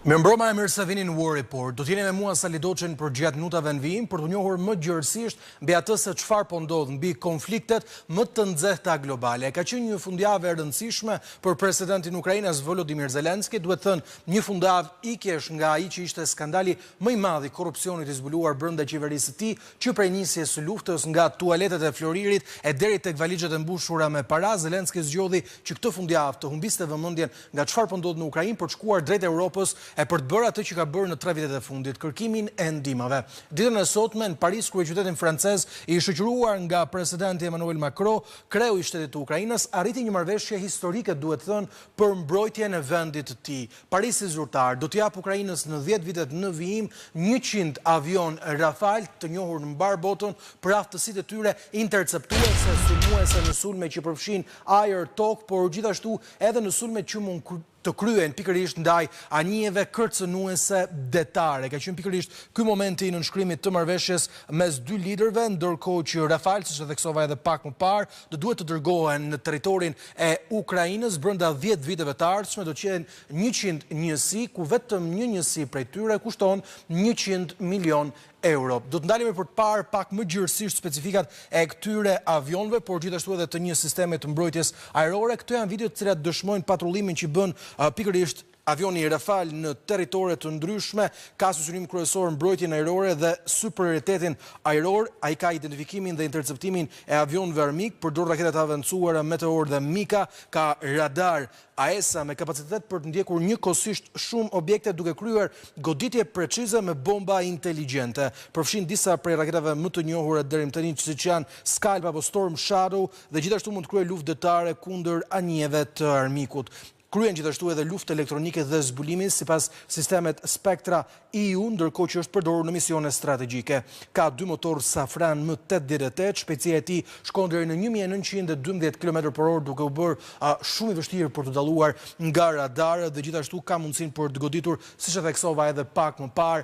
Me mbroma e mirë se vini në War Report. Do t'jeni me mua Sali Doçen për gjatë minutave në vijim për të njohur më gjërësisht mbi atë se çfarë po ndodh mbi konfliktet më të nxehta globale. Ka qenë një fundjavë e rëndësishme për presidentin e Ukrainës Volodymyr Zelensky, duhet thënë një fundjavë ikjesh nga ai që ishte skandali më i madh i korrupsionit i zbuluar brenda qeverisë së tij, që prej nisjes së luftës nga tualetet e Floririt e deri tek valixhet e mbushura me para, Zelensky zgjodhi që këtë fundjavë të humbiste vëmendjen nga çfarë po ndodh në Ukrainë për të shkuar drejt Europës e për të bërë atë që ka bërë në 3 vitet e fundit, kërkimin e ndihmave. Ditën e sotme në Paris, kryeqytetin francez i shoqëruar nga presidenti Emmanuel Macron, kreu i shtetit të Ukrainës, arriti një marrëveshje historike, duhet thënë, për mbrojtjen e vendit të tij. Parisi zyrtar do t'i jap Ukrainës në 10 vitet në vijim 100 avion Rafale, të njohur në mbar botën për aftësitë e tyre interceptuese, sulmuese në sulme që përfshin ajër, tokë, por gjithashtu edhe në sulme që mund të kryen pikërisht ndaj anijeve kërcënuese detare. Ka qenë pikërisht ky momenti i nënshkrimit të marrëveshjes mes dy liderëve, ndërkohë që Rafale, siç e theksova edhe pak më parë, do duhet të dërgohen në territorin e Ukrainës brenda 10 viteve të ardhshme, do të jenë 100 njësi, ku vetëm një njësi prej tyre kushton 100 milion euro. Do të ndalemi për të parë pak më gjërësisht specifikat e këtyre avionëve, por gjithashtu edhe të një sisteme të mbrojtjes ajrore. Këto janë videot të cilat dëshmojnë patrullimin që bën pikërisht avioni Rafale në territore të ndryshme, ka si synim kryesor mbrojtjen ajrore dhe superioritetin ajror. Ai ka identifikimin dhe interceptimin e avionëve armik, përdor raketat avancuara Meteor dhe Mika, ka radar AESA me kapacitet për të ndjekur njëkohësisht shumë objekte duke kryer goditje precize me bomba inteligjente. Përfshin disa prej raketave më të njohura deri më tani, siç janë Scalp apo Storm Shadow, dhe gjithashtu mund të kryejë luftë detare kundër anijeve të armikut. Kryen gjithashtu edhe luftë elektronike dhe zbulimi sipas sistemet Spectra EU, ndërkohë që është përdorur në misione strategjike. Ka 2 motor Safran M888, shpejtësia e tij shkon deri në 1912 km/h, duke u bërë shumë i vështirë për të dalluar nga radarët dhe gjithashtu ka mundësinë për të goditur, siç e theksova edhe pak më parë,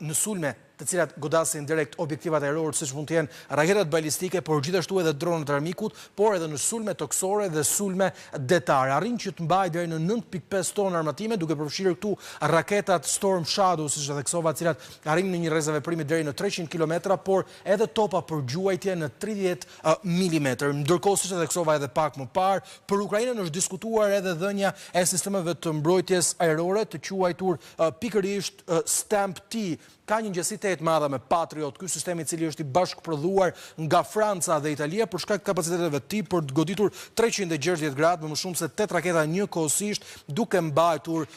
në sulme të cilat godasin direkt objektivat ajror, siç mund të jenë raketat balistike, por gjithashtu edhe dronët armikut, por edhe në sulme toksore dhe sulme detare. Arrin që të mbajë deri në 9.5 tonë armatime, duke përfshirë këtu raketat Storm Shadow, siç e theksova, të cilat arrin në një rrezaveprimi deri në 300 km, por edhe topa për gjuajtje në 30 mm. Ndërkohë, siç e theksova edhe pak më parë, për Ukrainën është diskutuar edhe dhënia e sistemeve të mbrojtjes ajrore, të quajtur pikërisht Stamp-T. Ka një ngjësi të madhe me Patriot, ky sistem i cili është i bashkëprodhuar nga Franca dhe Italia për shkak të kapaciteteve të tij për të goditur 360 gradë me më shumë se 8 raketa njëkohësisht, duke mbajtur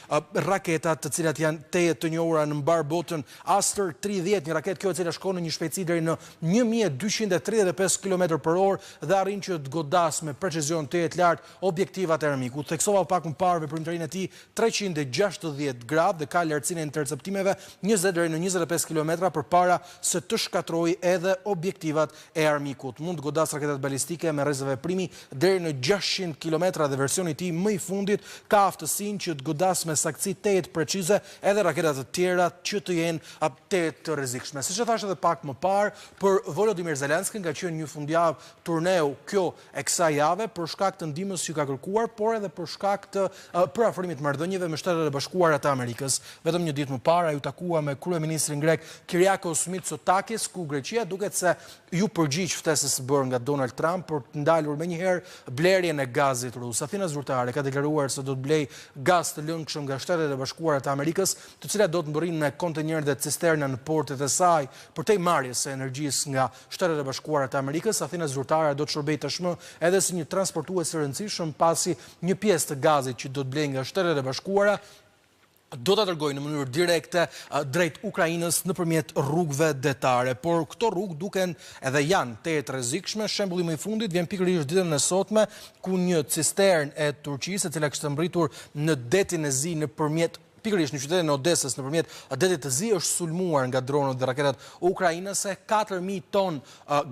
raketat të cilat janë të njohura në mbar botën. Aster 30, një raketë kjo e cila shkon në një shpejtësi deri në 1235 km/h dhe arrin që të godas me precizion të lartë objektivat e armikut. Theksova pak më parë veprimtarinë e tij 360 gradë dhe ka lartësinë e interceptimeve 20 deri në 25 km përpara se të shkatrojë edhe objektivat e armikut. Mund të godas raketat balistike me rrezaveprimi deri në 600 km dhe versioni i tij më i fundit ka aftësinë që të godas me saktësi të precize edhe raketat të tjera që të jenë të rrezikshme. Siç e thash edhe pak më parë, për Volodymyr Zelensky ka qenë një fundjavë turneu kjo e kësaj jave për shkak të ndihmës që ka kërkuar, por edhe për shkak të përafrimit marrëdhënieve me Shtetet e Bashkuara të Amerikës. Vetëm një ditë më parë ai u takua me kryeministrin grek Kyriakos Mitsotakis, ku Greqia duket se ju përgjigj ftesës së bërë nga Donald Trump për të ndalur menjëherë blerjen e gazit rus. Athina zyrtare ka deklaruar se do të blej gaz të lëngshëm nga Shtetet e Bashkuara të Amerikës, të cilat do të mbërrinë me kontenjer dhe cisterna në portet e saj përtej marrjes së energjisë nga Shtetet e Bashkuara të Amerikës. Athina zyrtare do të shërbejë tashmë edhe si një transportues i rëndësishëm, pasi një pjesë të gazit që do të blej nga Shtetet e Bashkuara do të dërgojnë në mënyrë direkte drejt Ukrainës nëpërmjet rrugëve detare, por këto rrugë duken edhe janë të rrezikshme. Shembulli më i fundit vjen pikërisht ditën e sotme, ku një cisternë e Turqisë, e cila kishte mbritur në detin e zi nëpërmjet pikërisht në qytetin e Odesës nëpërmjet detit të zi, është sulmuar nga dronët dhe raketat ukrainase. 4000 ton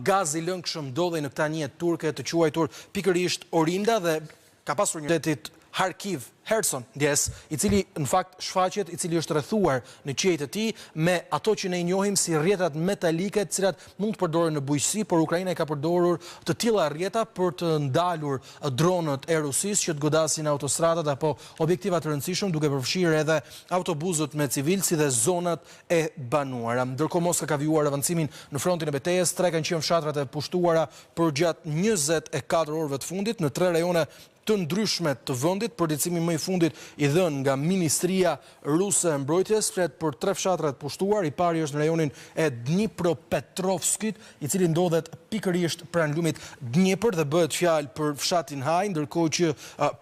gaz i lëngshëm ndodhej në këtë anije turke të quajtur pikërisht Orinda dhe ka pasur një detit Kharkiv Kherson, i cili në fakt shfaqet, i cili është rrethuar në qiejt e tij me ato që ne i njohim si rrjetat metalike, të cilat mund të përdoren në bujqësi, por Ukraina ka përdorur të tilla rrjeta për të ndalur dronët e Rusisë që të godasin autostradat apo objektiva të rëndësishëm, duke përfshirë edhe autobusët me civilë si dhe zonat e banuara. Ndërkohë Moska ka vijuar avancimin në frontin e betejës, 3 kanë qenë fshatrat e pushtuara për gjatë 24 orëve të fundit në 3 rajone të ndryshme të vendit. Përditësimi më i fundit i dhënë nga Ministria Ruse e Mbrojtjes flet për 3 fshatra të pushtuar. I pari është në rajonin e Dnipropetrovskit, i cili ndodhet pikërisht pranë lumit Dnipër dhe bëhet fjalë për fshatin Haj, ndërkohë që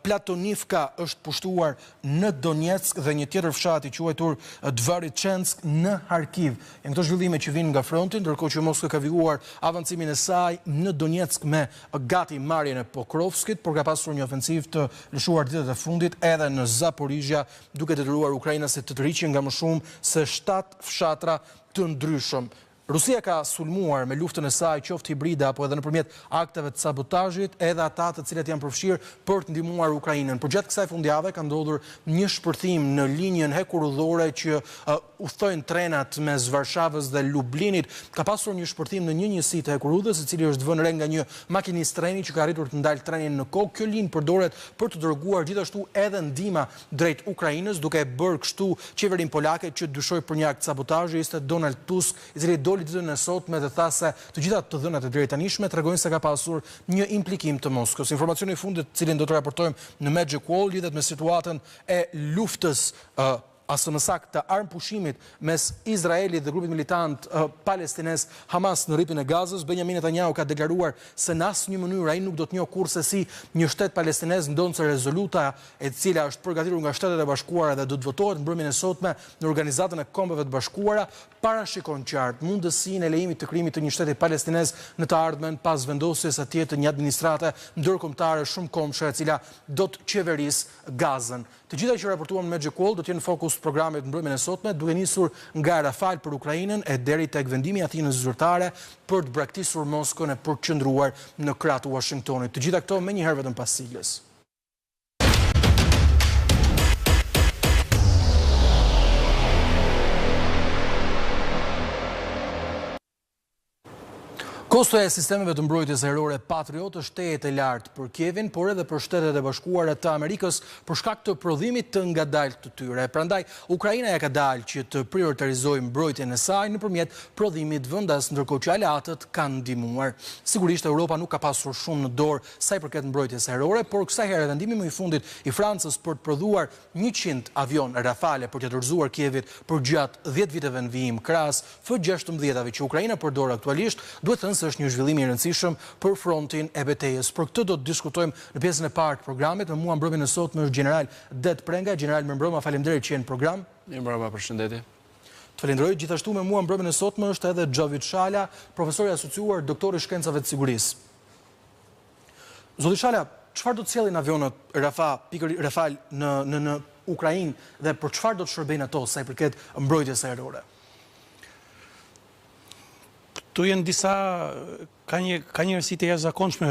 Platonivka është pushtuar në Donetsk dhe një tjetër fshat i quajtur Dvaritchensk në Kharkiv. Janë këto zhvillime që vinë nga fronti, ndërkohë që Moskva ka vijuar avancimin e saj në Donetsk me gati marrjen e Pokrovskit, por ka pasur një ofensiv të lëshuar ditët e fundit edhe në Zaporizhia, duke detyruar Ukrainën se të tërhiqin nga më shumë se 7 fshatra të ndryshëm. Rusia ka sulmuar me luftën e saj qoftë hibride apo edhe nëpërmjet akteve të sabotazhit edhe ata të cilët janë përfshirë për të ndihmuar Ukrainën. Përgjatë kësaj fundjave ka ndodhur një shpërthim në linjën hekurudhore që udhtojnë trenat mes Varshavës dhe Lublinit. Ka pasur një shpërthim në një njësi të hekurudhës, i cili është vënë re nga një makinist treni që ka arritur të ndalë trenin në kokë. Kjo linjë përdoret për të dërguar gjithashtu edhe ndihma drejt Ukrainës, duke bërë kështu qeverinë polake që dyshoi për një akt sabotazhi. Ishte Donald Tusk, i cili ditën e sotme dhe tha se të gjitha të dhënat e drejtanishme tregojnë se ka pasur një implikim të Moskës. Informacioni i fundit, cilin do të raportojmë në Magic Wall, lidhet me situatën e luftës asë më saktë të armëpushimit mes Izraelit dhe grupit militant palestines Hamas në rripin e Gazës. Benjamin Netanyahu ka deklaruar se në asnjë mënyrë ai nuk do të njohë kurse si një shtet palestinez ndonse rezoluta e cila është përgatitur nga Shtetet e Bashkuara dhe do të votohet mbrëmjen e sotme në Organizatën e Kombeve të Bashkuara, parashikon qartë mundësinë e lejimit të krijimit të një shteti palestinez në të ardhmen pas vendosjes atje të një administrate ndërkombëtare shumë komshe e cila do të qeverisë Gazën. Të gjitha që raportuam në Magic Wall do të jenë fokus programit mbrëmjen e sotme, duke nisur nga Rafal për Ukrainën e deri tek vendimi i Atinës zyrtare për të braktisur Moskën e për të qëndruar në krah të Washingtonit. Të gjitha këto më njëherë vetëm pas siglës. Kostoja e sistemeve të mbrojtjes ajrore Patriot është tejet e lartë për Kievin, por edhe për Shtetet e Bashkuara të Amerikës për shkak të prodhimit të ngadaltë të tyre. Prandaj, Ukraina ja ka dalë që të prioritizojë mbrojtjen e saj nëpërmjet prodhimit vendas, ndërkohë që aleatët kanë ndihmuar. Sigurisht Europa nuk ka pasur shumë në dorë sa i përket mbrojtjes ajrore, por kësaj here vendimi më i fundit i Francës për të prodhuar 100 avion Rafale për të dorëzuar Kievit për gjatë 10 viteve në vijim krahas F-16-ave që Ukraina përdor aktualisht, duhet thënë se është një zhvillim i rëndësishëm për frontin e betejës. Për këtë do të diskutojmë në pjesën e parë të programit. Me mua mbrëmjen e sotme është General Det Prenga. General, mirëmbrëma, faleminderit që jeni në program. Mirëmbrëma, përshëndetje. Të falenderoj. Gjithashtu me mua mbrëmjen e sotme është edhe Xhavit Shala, profesor i asociuar, doktor i shkencave të sigurisë. Zoti Shala, çfarë do të sjellin avionët Rafale në Ukrainë dhe për çfarë do të shërbejnë ato sa i përket mbrojtjes ajrore? Tu jenë disa, ka një rësi të jashtëzakonshme,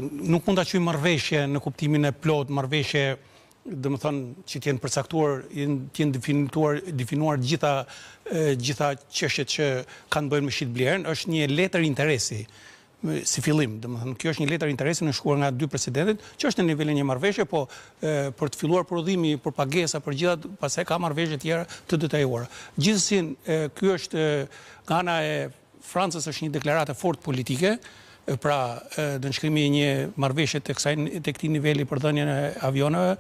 nuk mund ta quajmë marrëveshje në kuptimin e plot, marrëveshje, domethënë që të jenë përcaktuar, të jenë definuar gjitha çështjet që kanë bëjnë me shitblerën, është një letër interesi si fillim. Domethënë kjo është një letër interesi në shkruar nga 2 presidentit, që është në nivelin një marrëveshje, po për të filluar prodhimi, për pagesa, për gjitha, pastaj ka marrëveshje tjera të detajuara. Gjithsesi, ky është nga ana e Francës është një deklaratë fort politike, pra nënshkrimi i një marrëveshje tek këtij niveli për dhënien e avionëve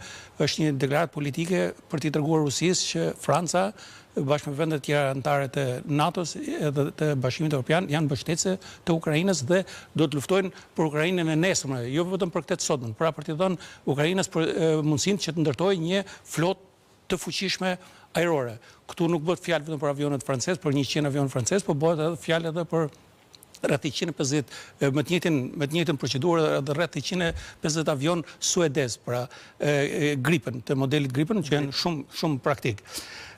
është një deklaratë politike për t'i treguar Rusisë që Franca bashkë me vendet tjera anëtare të NATO-s edhe të Bashkimit Evropian janë mbështetëse të Ukrainës dhe do të luftojnë për Ukrainën e nesërme, jo vetëm për këtë të sotmen, pra për t'i dhënë Ukrainës për mundësinë që të ndërtojë një flotë të fuqishme ajrore. Këtu nuk bëhet fjalë vetëm për avionet francez, për 100 avion francez, por bëhet edhe fjalë edhe për rreth 150 me të njëjtën procedurë edhe rreth 150 avion suedez, pra Gripen, të modelit Gripen, që janë shumë praktik.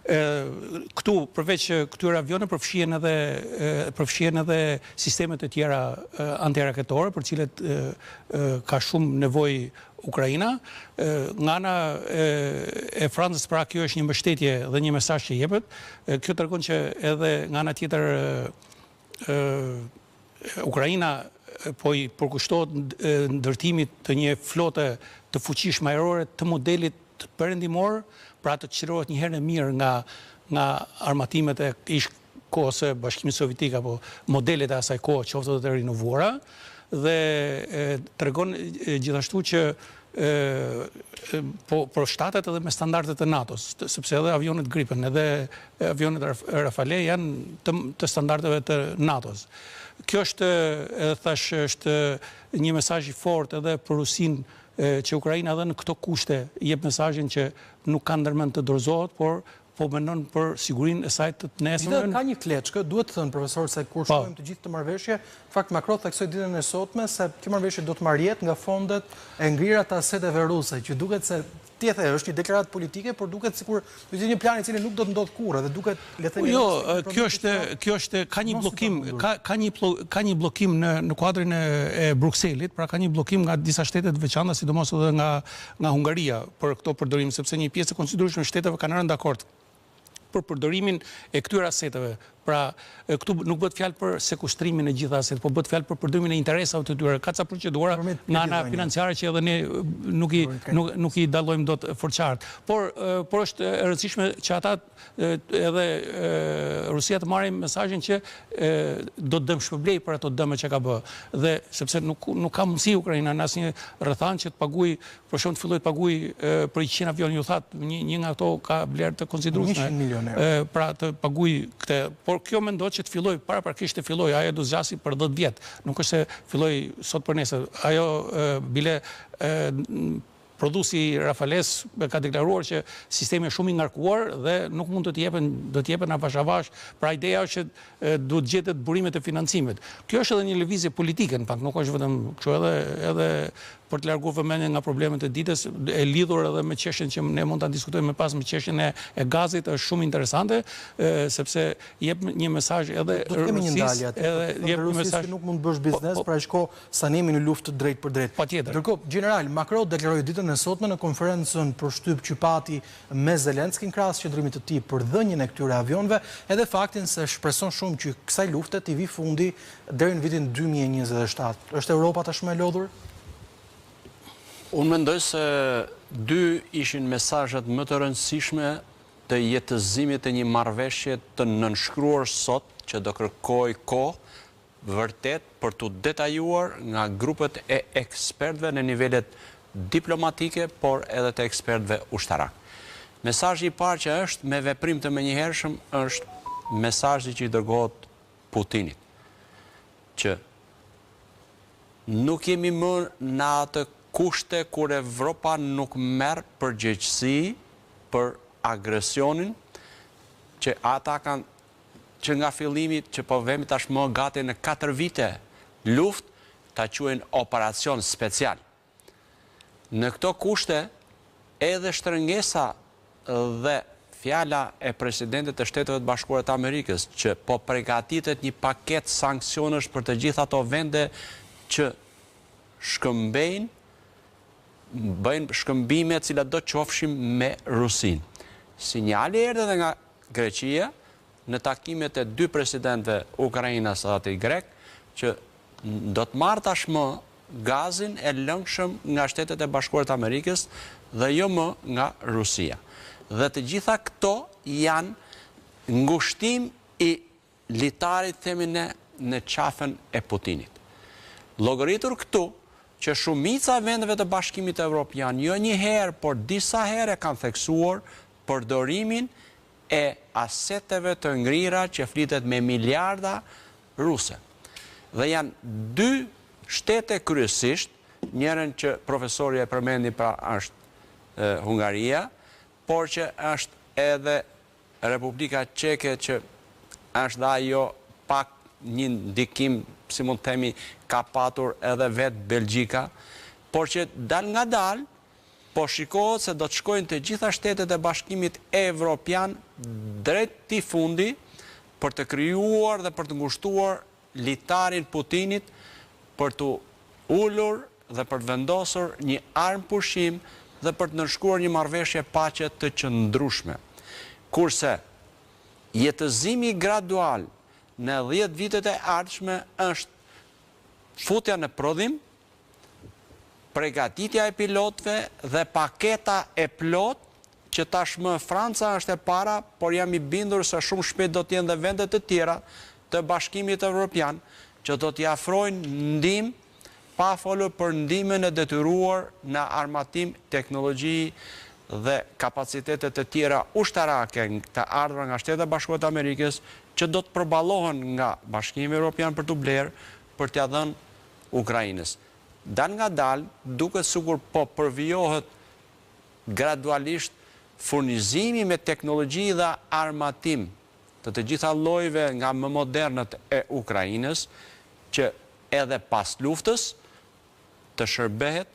Këtu, përveç këtyre avionëve, përfshihen edhe sistemet e tjera antiraketore, për cilët ka shumë nevojë Ukraina. Nga ana e Francës, pra kjo është një mbështetje dhe një mesazh që jepet. Kjo tregon që edhe nga ana tjetër Ukraina po I përkushtohet ndërtimit të një flote të fuqishme ajrore të modelit perëndimor, pra të çlirohet një herë mirë nga armatimet e kohës së Bashkimit Sovjetik apo modelet e asaj kohe, qoftë të rinovuara, dhe tregon gjithashtu që por shtatet edhe me standardet e NATO-s, sepse edhe avionet Gripen, edhe avionet Rafale janë të standardeve të NATO-s. Kjo është, thash, është një mesazh I fortë edhe për Rusinë, që Ukraina edhe në këto kushte jep mesazhin që nuk ka ndërmend të dorëzohet, por po mendon për sigurinë e saj të nesërmen. Ka një kleçkë, duhet të thënë profesor se kur shkojmë të gjithë të marrëveshje, fakt Macron theksoi ditën e sotme se kjo marrëveshje do të marrë jetë nga fondet e ngrira të aseteve ruse, që duket se tjetër është një deklaratë politike, por duket sikur është një plan I cili nuk do të ndodh kurrë dhe duket le të themi. Jo, kjo është ka një bllokim, ka një bllokim në kuadrin e Brukselit, pra ka një bllokim nga disa shtete të veçanta, sidomos edhe nga Hungaria për këto përdorim, sepse një pjesë e konsiderueshme e shteteve kanë rënë dakord për përdorimin e këtyre aseteve. Pra, këtu nuk bëhet fjalë për sekustrimin e gjitha aseteve, por bëhet fjalë për përdorimin e interesave të tyre. Ka ca procedura nga ana financiare që edhe ne nuk I dallojmë dot fort qartë. Por është e rëndësishme që ata edhe Rusia të marrin mesazhin që do të dëmshpërblej për ato dëme që ka bë. Dhe sepse nuk ka mundësi Ukraina në asnjë rrethan që të paguajë, për shkak të filloj të paguajë për 100 avion, ju thatë një nga ato ka vlerë të konsiderueshme. 100 milionë. Pra të paguajë këtë. Por kjo mendohet që të filloj, paraprakisht të filloj, ajo do zgjasë për 10 vjet. Nuk është se filloj sot për nesër. Ajo bile prodhuesi Rafales ka deklaruar që sistemi është shumë I ngarkuar dhe nuk mund do të jepen avash avash. Pra ideja është që duhet gjetet burimet e financimit. Kjo është edhe një lëvizje politike, në fakt, nuk është vetëm kështu, edhe për të larguar vëmendjen nga problemet e ditës, e lidhur edhe me çështjen që ne mund ta diskutojmë më pas me çështjen e gazit, është shumë interesante, sepse jep një mesazh edhe Rusisë, edhe jep një mesazh nuk mund të bësh biznes, pra shko sa ne jemi në luftë drejt për drejt. Patjetër. Ndërkohë, general Macron deklaroi ditën e sotme në konferencën për shtyp që pati me Zelenskin krahas qëndrimit të tij për dhënien e këtyre avionëve, edhe faktin se shpreson shumë që kësaj lufte të vi fundi deri në vitin 2027. Është Europa tashmë e lodhur? Unë mendoj se dy ishin mesazhet më të rëndësishme të jetëzimit të një marrëveshje të nënshkruar sot, që do kërkoj kohë vërtet për të detajuar nga grupet e ekspertëve në nivelet diplomatike, por edhe të ekspertëve ushtarak. Mesazhi I parë që është me veprim të menjëhershëm është mesazhi që I dërgohet Putinit, që nuk jemi më në atë kushte kur Evropa nuk merr përgjegjësi për agresionin që ata kanë, që nga fillimi që po vemi tashmë gati në 4 vite luftë, ta quajnë operacion special. Në këto kushte edhe shtrëngesa dhe fjala e presidentit të Shteteve të Bashkuara të Amerikës që po përgatitet një paketë sanksionesh për të gjitha ato vende që shkëmbejnë, bëjnë shkëmbime cilat do qofshim me Rusin. Sinjali erdhi edhe nga Greqia në takimet e 2 presidentëve Ukrainës dhe grek që do të marrë tashmë gazin e lëngshëm nga Shtetet e Bashkuara të Amerikës dhe jo më nga Rusia. Dhe të gjitha këto janë ngushtim I litarit themin në qafën e Putinit. Llogaritur këtu që shumica vendeve të Bashkimit Evropian jo një herë, por disa herë kanë theksuar përdorimin e aseteve të ngrira që flitet me miliarda ruse. Dhe janë 2 shtete kryesisht, njërin që profesori e përmendi pra është Hungaria, por që është edhe Republika Çeke që është dhe ajo pak një ndikim, si mund të themi, ka patur edhe vetë Belgjika, por që dal nga dal, po shikohet se do të shkojnë të gjitha shtetet e Bashkimit Evropian drejt t'i fundi për të krijuar dhe për të ngushtuar litarin Putinit për të ulur dhe për të vendosur një armë pushim dhe për të nënshkruar një marrëveshje paqe të qëndrueshme. Kurse jetëzimi gradual në 10 vitet e ardhshme është futja në prodhim, përgatitja e pilotëve dhe paketa e plot që tashmë Franca është e para, por jam i bindur se shumë shpejt do të jenë dhe vendet të tjera të Bashkimit Evropian që do t'i afrojnë ndihmë pa folur për ndihmën e detyruar në armatim, teknologji dhe kapacitetet të tjera ushtarake të ardhura nga Shtetet e Bashkuara të Amerikës që do të përballohen nga Bashkimi Evropian për t'u blerë për t'ia dhënë Ukrainës. Dal nga dal, duket sikur po përvijohet gradualisht furnizimi me teknologji dhe armatim të gjitha llojeve nga më modernët e Ukrainës, që edhe pas luftës të shërbehet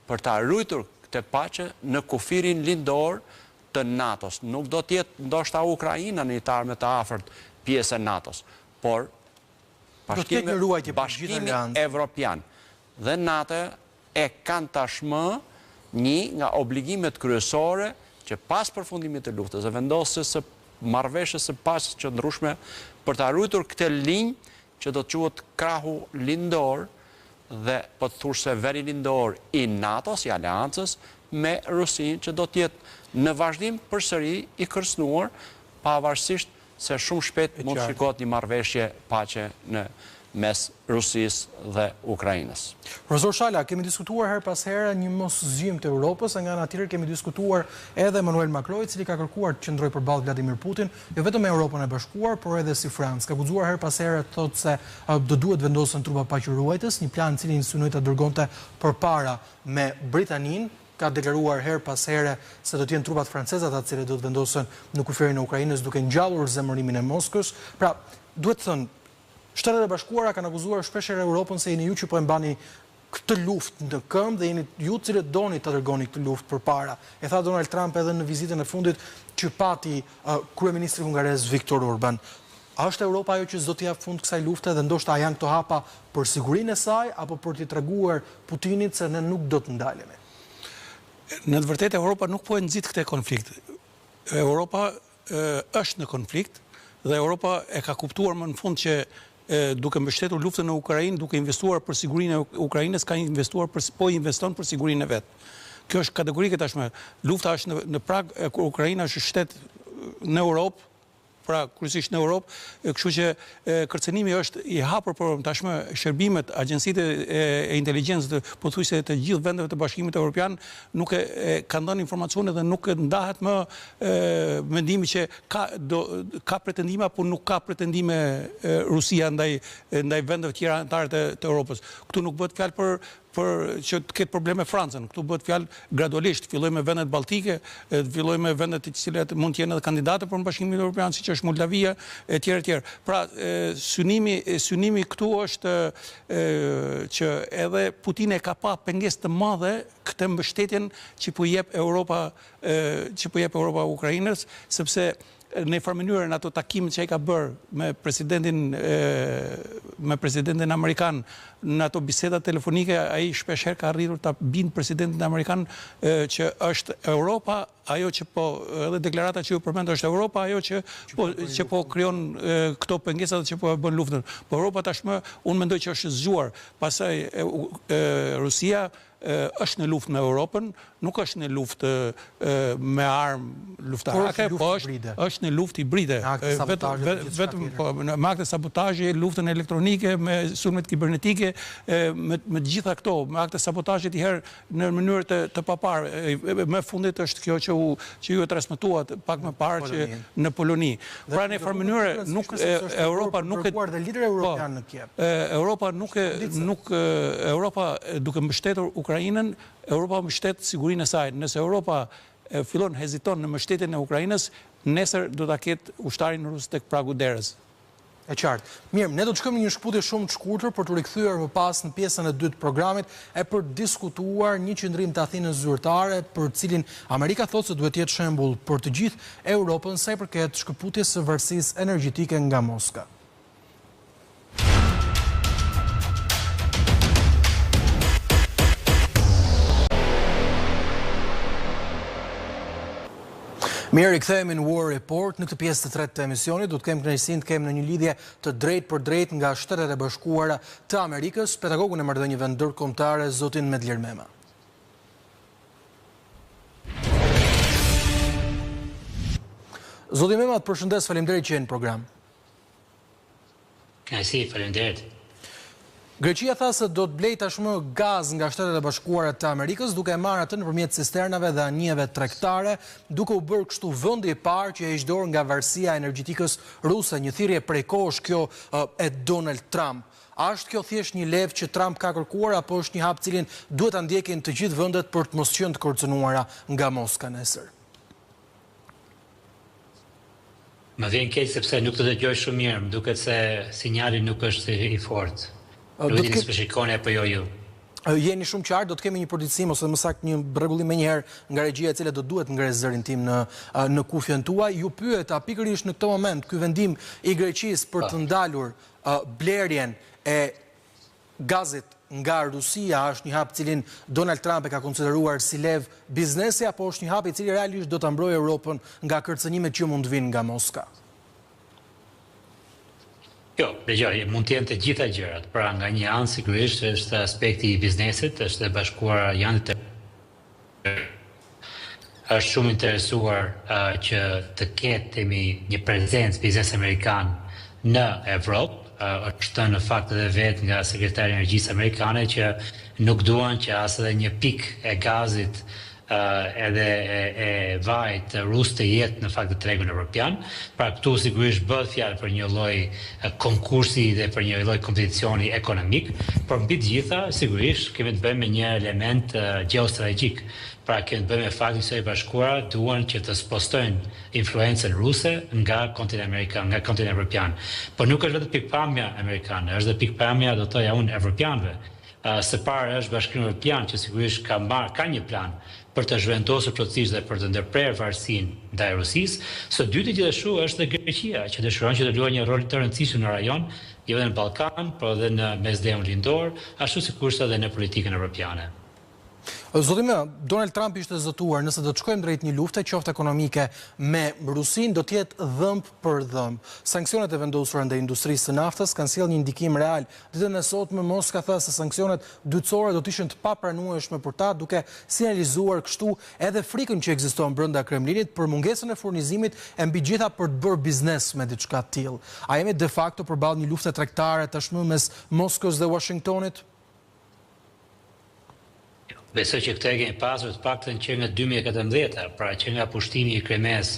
për ta ruajtur këtë paqe në kufirin lindor të NATO-s. Nuk do të jetë ndoshta Ukraina në një me të afërt pjesë e NATO-s, por Bashkimi Evropian dhe NATO e kanë tashmë një nga obligimet kryesore që pas përfundimit të luftës e vendosjes së marrëveshjes së paqes së qëndrueshme për ta ruajtur këtë linjë që do të quhet krahu lindor dhe po të thushse veri lindor i NATO-s, i aleancës me Rusinë, që do të jetë në vazhdim përsëri i kërcënuar, pavarësisht se shumë shpejt mund të shikohet një marrëveshje paqe në mes Rusisë dhe Ukrainës. Profesor Shala, kemi diskutuar her pas here një moszgjim të Europës, nga ana tjetër kemi diskutuar edhe Emmanuel Macron, i cili ka kërkuar të qëndrojë përballë Vladimir Putin, jo vetëm me Europën e Bashkuar, por edhe si Francë. Ka guxuar her pas here thotë se do duhet vendosen trupa paqëruajtës, një plan i cili insinuoi ta dërgonte përpara me Britaninë. Ka deklaruar her pas here se do të jenë trupat franceze ata të cilët do të vendosen në kufirin e Ukrainës, duke ngjallur zemërimin e Moskës. Pra, duhet thënë, Shtetet e Bashkuara kanë akuzuar shpeshherë Europën se jeni ju që po e mbani këtë luftë në këmbë dhe jeni ju të cilët doni ta dërgoni këtë luftë përpara. E tha Donald Trump edhe në vizitën e fundit që pati kryeministri hungarez Viktor Orban. A është Europa ajo që s'do t'i jap fund kësaj lufte dhe ndoshta janë këto hapa për sigurinë e saj apo për t'i treguar Putinit se ne nuk do të ndalemi? Në të vërtetë Europa nuk po e nxit këtë konflikt. Europa është në konflikt dhe Europa e ka kuptuar më në fund që duke mbështetur luftën në Ukrainë, duke investuar për sigurinë e Ukrainës, ka investuar po investon për sigurinë e vet. Kjo është kategorike tashmë. Lufta është në prag, Ukraina është shtet në Europë, pra kryesisht në Europë, kështu që kërcënimi është i hapur por tashmë shërbimet, agjencitë e inteligjencës pothuajse të gjithë vendeve të Bashkimit Evropian nuk e kanë dhënë informacione dhe nuk ndahet më mendimi që ka pretendime apo nuk ka pretendime Rusia ndaj vendeve tjera anëtare të Europës. Këtu nuk bëhet fjalë për që të ketë probleme Francën. Këtu bëhet fjalë gradualisht, filloj me vendet baltike, filloj me vendet të cilat mund të jenë edhe kandidate për Bashkimin Evropian, siç është Moldavia, etj. Pra, synimi këtu është që edhe Putin e ka pa pengesë të madhe këtë mbështetjen që po jep Europa Ukrainës, sepse në farë mënyrë në ato takimet që ai ka bërë me presidentin amerikan, në ato biseda telefonike, ai shpeshherë ka arritur ta bindë presidentin amerikan që është Europa ajo që po, edhe deklarata që ju përmend është Europa ajo që po krijon këto pengesa dhe që po e bën luftën. Po Europa tashmë unë mendoj që është zgjuar. Pastaj Rusia është në luftë me Europën, nuk është në luftë me armë luftarake, po është në luftë hibride. Vetëm me akte sabotazhi, luftën elektronike, me sulmet kibernetike, me të gjitha këto, me akte sabotazhi të herë në mënyrë të paparë. Më fundit është kjo që ju e transmetuat pak më parë që në Poloni. Pra në farë mënyrë nuk Europa nuk Europa duke mbështetur Ukrainën, Europa mbështet sigurinë e saj. Nëse Europa fillon heziton në mbështetjen e Ukrainës, nesër do ta ketë ushtarin rus tek pragu derës. E qartë. Mirë, ne do të shkojmë në një shkputje shumë të shkurtër për të rikthyer më pas në pjesën e dytë të programit e për diskutuar një qendrim të Athinës zyrtare për cilin Amerika thotë se duhet të jetë shembull për të gjithë Europën sa i përket shkëputjes së varësisë energjetike nga Moska. Mirë, kthehemi në War Report. Në këtë pjesë të tretë të emisionit do të kemi kënaqësinë të kemi në një lidhje të drejtë për drejtë nga Shtetet e Bashkuara të Amerikës, pedagogun e marrëdhënieve ndërkombëtare, zotin Medlir Mema. Zoti Mema, të përshëndes, faleminderit që jeni në program. Kënaqësi, faleminderit. Greqia tha se do të blej tashmë gaz nga Shtetet e Bashkuara të Amerikës, duke e marrë atë nëpërmjet cisternave dhe anijeve tregtare, duke u bërë kështu vendi i parë që e heq dorë nga varësia energjetikës ruse, një thirrje prej kohësh kjo e Donald Trump. A është kjo thjesht një levë që Trump ka kërkuar, apo është një hap cilin duhet ta ndjekin të gjithë vendet për të mos qenë të kërcënuara nga Moska nesër? Më vjen keq sepse nuk të dëgjoj shumë mirë, më duket se sinjali nuk është i fortë. Nuk e di nëse shikoni apo jo ju. Jeni shumë qartë, do të kemi një përditësim ose më saktë një rregullim menjëherë nga regjia e cila do duhet ngres zërin tim në kufjen tuaj. Ju pyeta pikërisht në këtë moment ky vendim i Greqisë për të ndalur blerjen e gazit nga Rusia është një hap cilin Donald Trump e ka konsideruar si levë biznesi, apo është një hap i cili realisht do ta mbrojë Europën nga kërcënimet që mund të vinë nga Moska? Jo, dëgjoj, mund të jenë të gjitha gjërat. Pra nga një anë sigurisht është aspekti i biznesit, është e bashkuara janë të është shumë interesuar që të ketë një prezencë biznes amerikan në Evropë. Është në fakt edhe vetë nga sekretari i energjisë amerikane që nuk duan që as edhe një pikë e gazit edhe e vajt rus të jetë në fakt të tregun evropian. Pra këtu sigurisht bëhet fjalë për një lloj konkursi dhe për një lloj kompeticioni ekonomik, por mbi të gjitha sigurisht kemi të bëjmë me një element gjeostrategjik. Pra kemi të bëjmë me faktin se Shtetet e Bashkuara duan që të spostojnë influencën ruse nga kontinenti amerikan, nga kontinenti evropian. Por nuk është vetëm pikpamja amerikane, është edhe pikpamja, do të thoja unë, evropianëve. Së pari është Bashkimi Evropian që sigurisht ka një plan për të zhvendosur plotësisht dhe për të ndërprerë varësinë ndaj Rusisë. Së dyti gjithashtu është dhe Greqia, që dëshiron që të luajë një rol të rëndësishëm në rajon, jo vetëm në Ballkan, por edhe në Mesdheun Lindor, ashtu sikurse edhe në politikën evropiane. Zoti Mema, Donald Trump ishte zëtuar nëse do të shkojmë drejt një lufte, qoftë ekonomike me Rusinë, do të jetë dhëmb për dhëmb. Sanksionet e vendosura ndaj industrisë së naftës kanë sjellë një ndikim real. Ditën e sotme Moska tha se sanksionet dytësore do të ishin të papranueshme për ta, duke sinjalizuar kështu edhe frikën që ekziston brenda Kremlinit për mungesën e furnizimit e mbi gjitha për të bërë biznes me diçka të tillë. A jemi de facto përballë një lufte tregtare tashmë mes Moskës dhe Washingtonit? Besoj që këtë e kemi pasur të paktën që nga 2014, pra që nga pushtimi i Krimes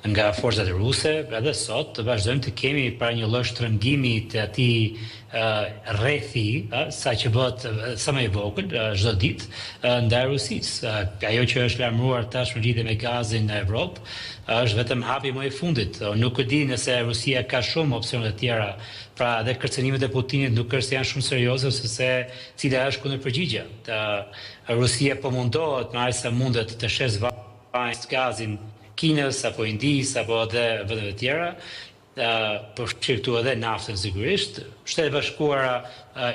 nga forcat ruse, edhe sot të vazhdojmë të kemi pra një lloj shtrëngimi të atij rrethi, sa që bëhet sa më i vogël çdo ditë ndaj Rusisë. Ajo që është lajmëruar tash në lidhje me gazin në Evropë është vetëm hapi më i fundit. Nuk e di nëse Rusia ka shumë opsione të tjera, pra edhe kërcënimet e Putinit nuk është se janë shumë serioze, sepse cila është kundërpërgjigja. Rusia po mundohet me aq sa mundet të shes gazin Kinës, apo Indisë, apo edhe vendeve tjera, për këtu edhe naftën sigurisht. Shtetet e Bashkuara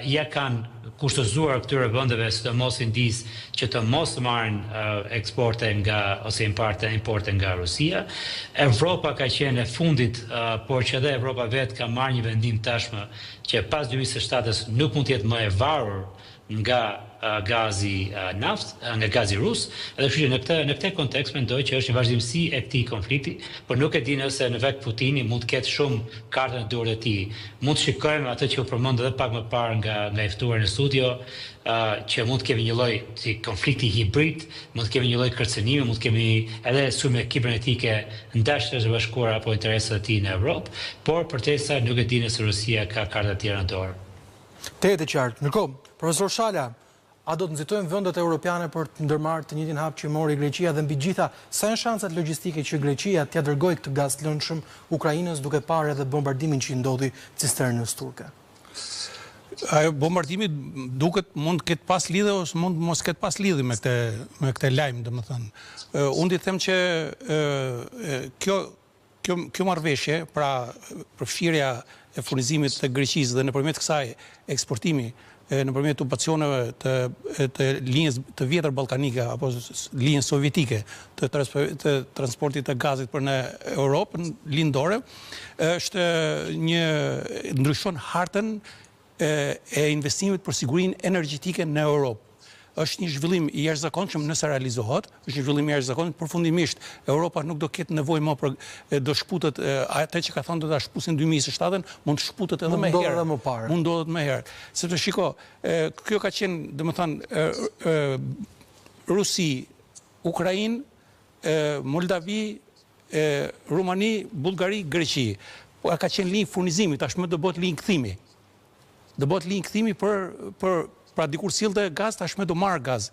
ja kanë kushtëzuar këtyre vendeve, sidomos Indisë, që të mos marrin eksporte ose importe nga Rusia. Evropa ka qenë e fundit, por që edhe Evropa vetë ka marrë një vendim tashmë që pas 2007 nuk mund të jetë më e varur nga gazi nga gazi rus, edhe kështu që në këtë kontekst mendoj që është një vazhdimsi e këtij konflikti, por nuk e di nëse në vetë Putini mund të ketë shumë kartë në dorë të tij. Mund të shikojmë atë që u përmend edhe pak më parë nga i ftuar në studio, që mund të kemi një lloj si konflikti hibrid, mund të kemi një lloj kërcënimi, mund të kemi edhe sulme kibernetike ndaj Shtetit e Bashkuara apo interesat e tij në Evropë, por përtesa nuk e di nëse Rusia ka karta të tjera në dorë. Të qartë. Ndërkohë, profesor Shala, a do të nxitojmë vendet europiane për të ndërmarrë të njëjtin hap që mori Greqia, dhe mbi gjitha, sa janë shanset logjistike që Greqia t'ia dërgojë këtë gaz të lëndshëm Ukrainës, duke parë edhe bombardimin që i ndodhi cisternës turke? Ajo bombardimi duket mund të ketë pas lidhje ose mund mos ketë pas lidhje me këtë lajm, domethënë. Unë di të them që kjo marrëveshje, pra përfshirja e furnizimit të Greqisë dhe nëpërmjet kësaj eksportimi nëpërmjet operacioneve të linjës të vjetër ballkanike apo linjës sovjetike të transportit të gazit për në Europën lindore, ndryshon hartën e investimit për sigurinë energjetike në Europë. Është një zhvillim i jashtëzakonshëm nëse realizohet, është një zhvillim i jashtëzakonshëm, përfundimisht Europa nuk do ketë nevojë më për do shputet atë që ka thënë do ta shpusin 2027-ën, mund të shputet edhe më herë. Mund ndodhet më herë. Sepse shiko, kjo ka qenë, domethënë, Rusi, Ukrainë, Moldavi, Rumani, Bullgari, Greqi. Po ka qenë linjë furnizimi, tashmë do bëhet linjë kthimi. Do bëhet linjë kthimi pra dikur sillte gaz, tashmë do marr gaz.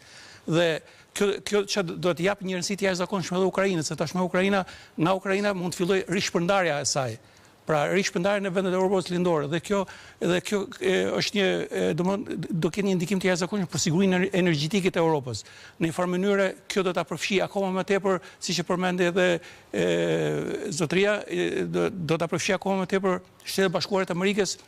Dhe kjo që do të japë një rëndësi të jashtëzakonshme edhe Ukrainës, se tashmë nga Ukraina mund të fillojë rishpërndarja e saj. Pra rishpërndarja në vendet e Europës lindore. Dhe kjo është një, do ketë një ndikim të jashtëzakonshëm për sigurinë energjetike të Europës. Në një farë mënyrë kjo do ta përfshijë akoma më tepër, siç e përmendi edhe zotëria, do ta përfshijë akoma më tepër Shtetet Bashkuara të Amerikës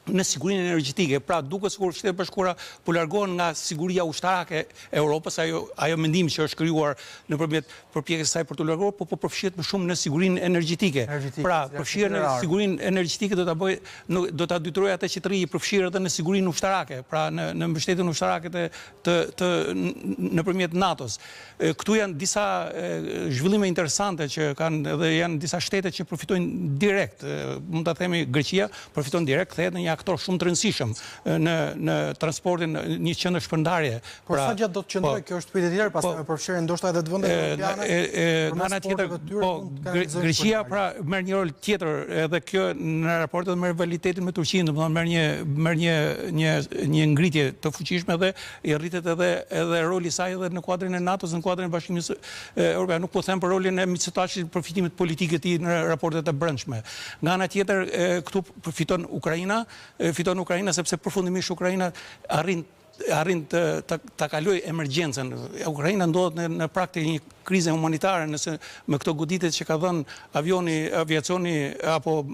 në sigurinë energjetike. Pra duket sikur Shtetet Bashkuara po largohen nga siguria ushtarake e Europës, ajo mendim që është krijuar nëpërmjet përpjekjes së saj për të larguar, po përfshihet më shumë në sigurinë energjetike. Pra, përfshirja në sigurinë energjetike do ta dytërojë atë që të rrijë përfshirë edhe në sigurinë ushtarake, pra në mbështetjen ushtarake nëpërmjet NATO-s. Këtu janë disa zhvillime interesante që kanë edhe janë disa shtete që përfitojnë direkt. Mund ta themi Greqia përfiton direkt, kthehet në një aktor shumë të rëndësishëm në transportin, një qendër shpërndarje. Por sa gjatë do të qëndrojë, kjo është pyetje tjetër, pastaj me përfshirje ndoshta edhe të vendet europiane. Nga ana tjetër, po Greqia pra merr një rol tjetër, edhe kjo në raportet me rivalitetin me Turqinë, domethënë merr një ngritje të fuqishme dhe i rritet edhe roli i saj edhe në kuadrin e NATO-s, në kuadrin e Bashkimit Evropian. Nuk po them për rolin e Mitsotakit për përfitimet politike të tij në raportet e brendshme. Nga ana tjetër, këtu fiton Ukraina sepse përfundimisht Ukraina arrin të kaloj emergjencën. Ukraina ndodhet në prag të një krize humanitare, nëse me këto goditjet që ka dhënë aviacioni apo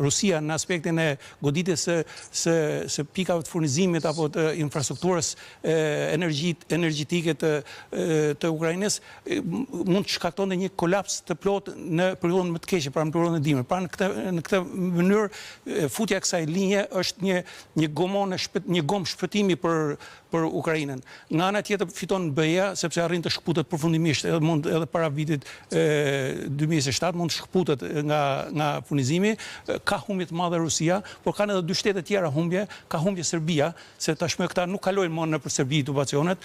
Rusia në aspektin e goditjes së pikave të furnizimit apo të infrastrukturës energjetike të Ukrainës, mund të shkaktonte një kolaps të plot në periudhën më të keqe, pra në periudhën e dimër. Pra në këtë mënyrë futja e kësaj linje është një gomë shpëtimi për Ukrainën. Nga ana tjetër fiton BE-ja sepse arrin të shkputet përfundimisht, edhe para vitit 2027 mund të shkputet nga furnizimi. Ka humbje të madhe Rusia, por kanë edhe dy shtete tjera humbje, ka humbje Serbia, se tashmë këta nuk kalojnë më nëpër Serbi tubacionet,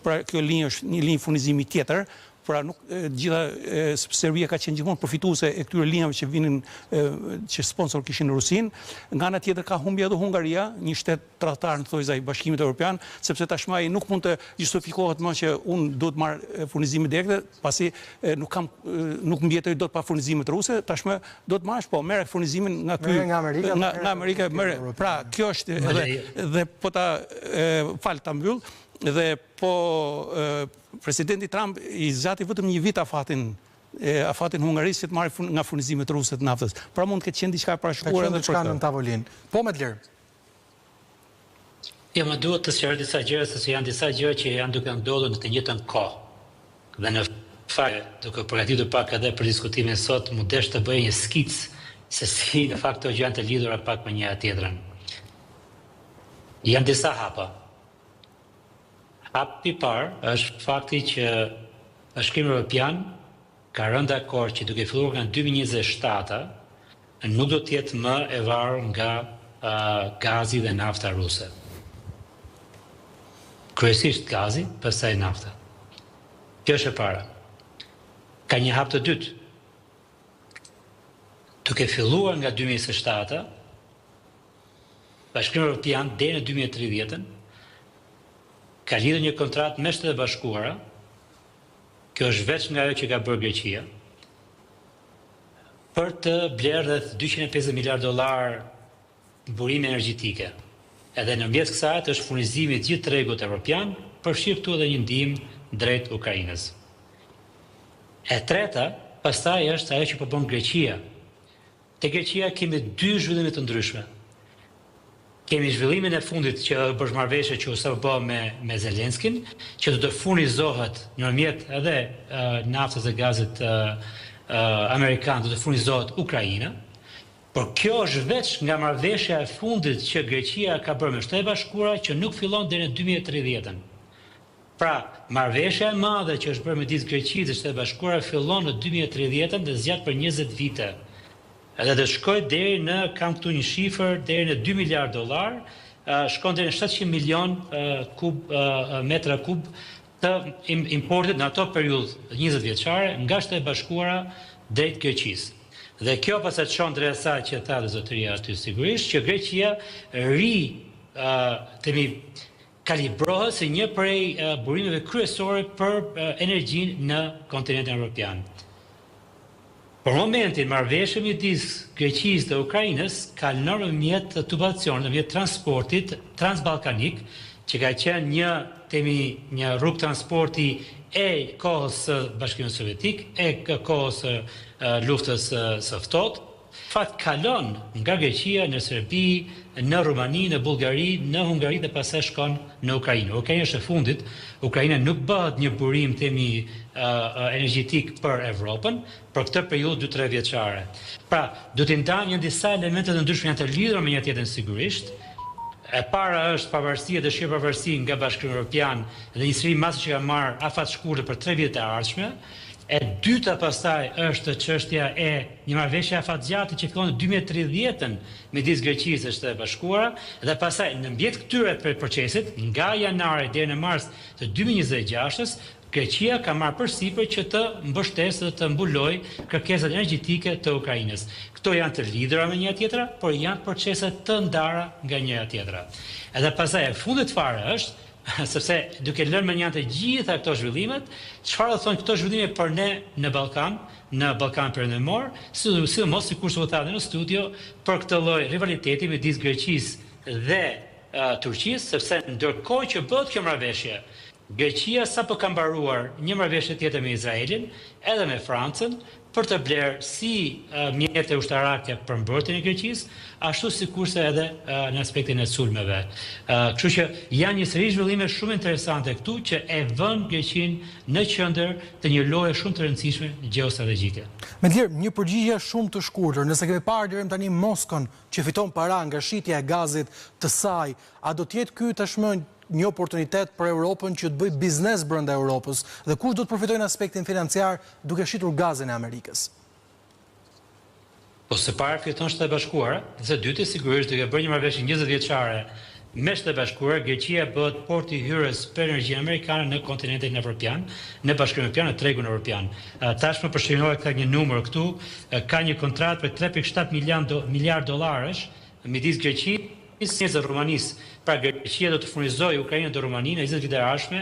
pra kjo linjë është një linjë furnizimi tjetër. Pra nuk gjitha Serbia ka qenë gjithmonë përfituese e këtyre linjave që vinin që sponsor kishin Rusin. Nga ana tjetër ka humbje edhe Hungaria, një shtet tradhtar në thojza i Bashkimit Evropian, sepse tashmë ai nuk mund të justifikohet më që unë duhet të marr furnizime direkte, pasi nuk mbjetoj dot pa furnizimet ruse, tashmë do të marrësh, po merr furnizimin nga Amerika, pra kjo është edhe po ta fal ta mbyll. Dhe po presidenti Trump i zgjati vetëm një vit afatin Hungarisë që të marrë nga furnizimet ruse të naftës. Pra mund të ketë qenë diçka e parashikuar edhe për këtë. Në tavolinë. Po me të lirë. Jo, më duhet të sqaroj disa gjëra, sepse janë disa gjëra që janë duke ndodhur në të njëjtën kohë. Dhe në fakt, duke përgatitur pak edhe për diskutimin sot, më desh të bëj një skicë se si në fakt këto gjë janë të lidhura pak me njëra tjetrën. Janë disa hapa. Hapi parë është fakti që Bashkimi Evropian ka rënë dakord që duke filluar nga 2027 nuk do të jetë më e varur nga gazi dhe nafta ruse. Kryesisht gazi, pastaj nafta. Kjo është e para. Ka një hap të dytë. Duke filluar nga 2027, Bashkimi Evropian deri në 2030 ka lidhur një kontratë me Shtetet Bashkuara. Kjo është veç nga ajo që ka bërë Greqia, për të blerë rreth $250 miliardë burime energjetike. Edhe ndërmjet kësaj është furnizimi i gjithë tregut evropian, përfshirë këtu edhe një ndihmë drejt Ukrainës. E treta, pastaj është ajo që po bën Greqia. Te Greqia kemi dy zhvillime të ndryshme. kemi zhvillimin e fundit që është marrëveshje që u bë me Zelenskin, që do të furnizohet nëpërmjet edhe naftës dhe gazit amerikan, do të furnizohet Ukraina. Por kjo është veç nga marrëveshja e fundit që Greqia ka bërë me Shtetet e Bashkuara që nuk fillon deri në 2030. Pra, marrëveshja e madhe që është bërë midis Greqisë dhe Shtetet e Bashkuara fillon në 2030 dhe zgjat për 20 vite. Edhe do shkojë deri në, kam këtu një shifër, deri në $2 miliard, shkon deri në 700 milion metra kub të importit në ato periudhë 20 vjeçare nga Shtetet e Bashkuara drejt Greqisë. Dhe kjo pastaj çon drejt asaj që tha dhe zotëria aty sigurisht që Greqia kalibrohet si një prej burimeve kryesore për energjinë në kontinentin evropian. Për momentin, marrëveshja midis Greqisë dhe Ukrainës ka nëpërmjet tubacionit, nëpërmjet transportit transballkanik, që ka qenë një rrugë transporti e kohës së Bashkimit Sovjetik, e kohës së luftës së ftohtë, fakt kalon nga Greqia në Serbi, në Rumani, në Bullgari, në Hungari dhe pastaj shkon në Ukrainë. Ukraina është e fundit. Ukraina nuk bëhet një burim energjetik për Evropën për këtë periudhë 2-3 vjeçare. Pra, do të ndajmë një disa elemente të ndryshme janë të lidhura me një tjetrën sigurisht. E para është pavarësia, dëshira pavarësi nga Bashkimi Evropian dhe një seri masë që ka marrë afat shkurtër për 3 vjet e ardhshme. E dyta pastaj është çështja e një marrëveshje afatgjatë që fillon në 2030 midis Greqisë dhe Shtetit e Bashkuara dhe pastaj në mjet këtyre procesit nga janari deri në mars të 2026 Greqia ka marrë përsipër që të mbështesë dhe të mbulojë kërkesat energjetike të Ukrainës. Këto janë të lidhura me njëra tjetra, por janë procese të ndara nga njëra tjetra. Edhe pastaj e fundit fare është sepse duke lënë me një të gjitha këto zhvillimet, çfarë do thonë këto zhvillime për ne në Ballkan Perëndimor, sidomos sikur u tha në studio, për këtë lloj rivaliteti midis Greqisë dhe Turqisë, sepse ndërkohë që bëhet kjo marrëveshje, Greqia sapo ka mbaruar një marrëveshje tjetër me Izraelin, edhe me Francën, për të blerë si mjete ushtarake për mbrojtjen e Greqisë, ashtu sikurse edhe në aspektin e sulmeve. Kështu që janë një seri zhvillime shumë interesante këtu që e vën Greqinë në qendër të një loje shumë të rëndësishme gjeostrategjike. Me të lirë, një përgjigje shumë të shkurtër, nëse kemi parë deri tani Moskën që fiton para nga shitja e gazit të saj, a do të jetë ky tashmë një oportunitet për Europën që të bëjë biznes brenda Europës dhe kush do të përfitojë në aspektin financiar duke shitur gazin e Amerikës? Po së pari fiton Shtetet e Bashkuara, dhe dytë sigurisht duke bërë një marrëveshje 20 vjeçare me Shtetet e Bashkuara, Greqia bëhet porti hyrës për energjinë amerikane në kontinentin evropian, në Bashkimin Evropian, në tregun evropian. Tashmë përshënojë ka një numër këtu, ka një kontratë për 3.7 miliard dollarësh midis Greqisë dhe Rumanisë. Pra Greqia do të furnizojë Ukrainën dhe Rumaninë në 20 vite të ardhshme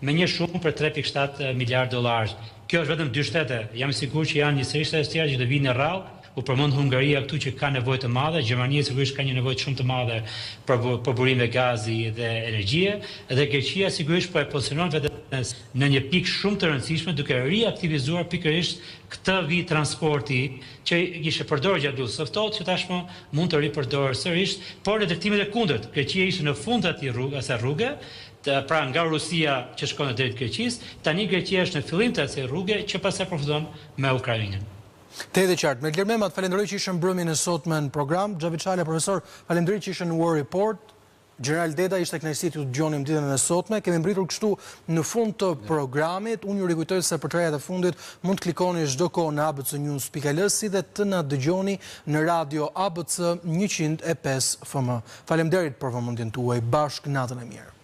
me një shumë për 3.7 miliard dollarë. Kjo është vetëm 2 shtete. Jam i sigurt që janë një seri shtete tjera që do vinë në radhë. U përmend Hungaria këtu që ka nevojë të madhe, Gjermania sigurisht ka një nevojë shumë të madhe për burime gazi dhe energjie, dhe Greqia sigurisht po e pozicionon vetëm në një pikë shumë të rëndësishme duke riaktivizuar pikërisht këtë vit transporti që ishte përdorur gjatë luftës së ftohtë, që tashmë mund të ripërdorë sërish, por në drejtimin e kundërt. Greqia ishte në fund të asaj rruge, pra nga Rusia që shkon drejt Greqisë, tani Greqia është në fillim të asaj rruge që pastaj përfiton me Ukrainën. Te dhe qartë, me Gjermemat, falenderoj që ishën mbrëmjen e sotme në program. Xhavi Çala, profesor, falenderoj që ishën në War Report. General Deda, ishte kënaqësi t'ju dëgjonim ditën e sotme. Kemi mbritur kështu në fund të programit. Unë ju rikujtoj se për trajat e fundit mund të klikoni çdo kohë në abcnews.al si dhe të na dëgjoni në radio ABC 105 FM. Faleminderit për vëmendjen tuaj. Bashkë natën e mirë.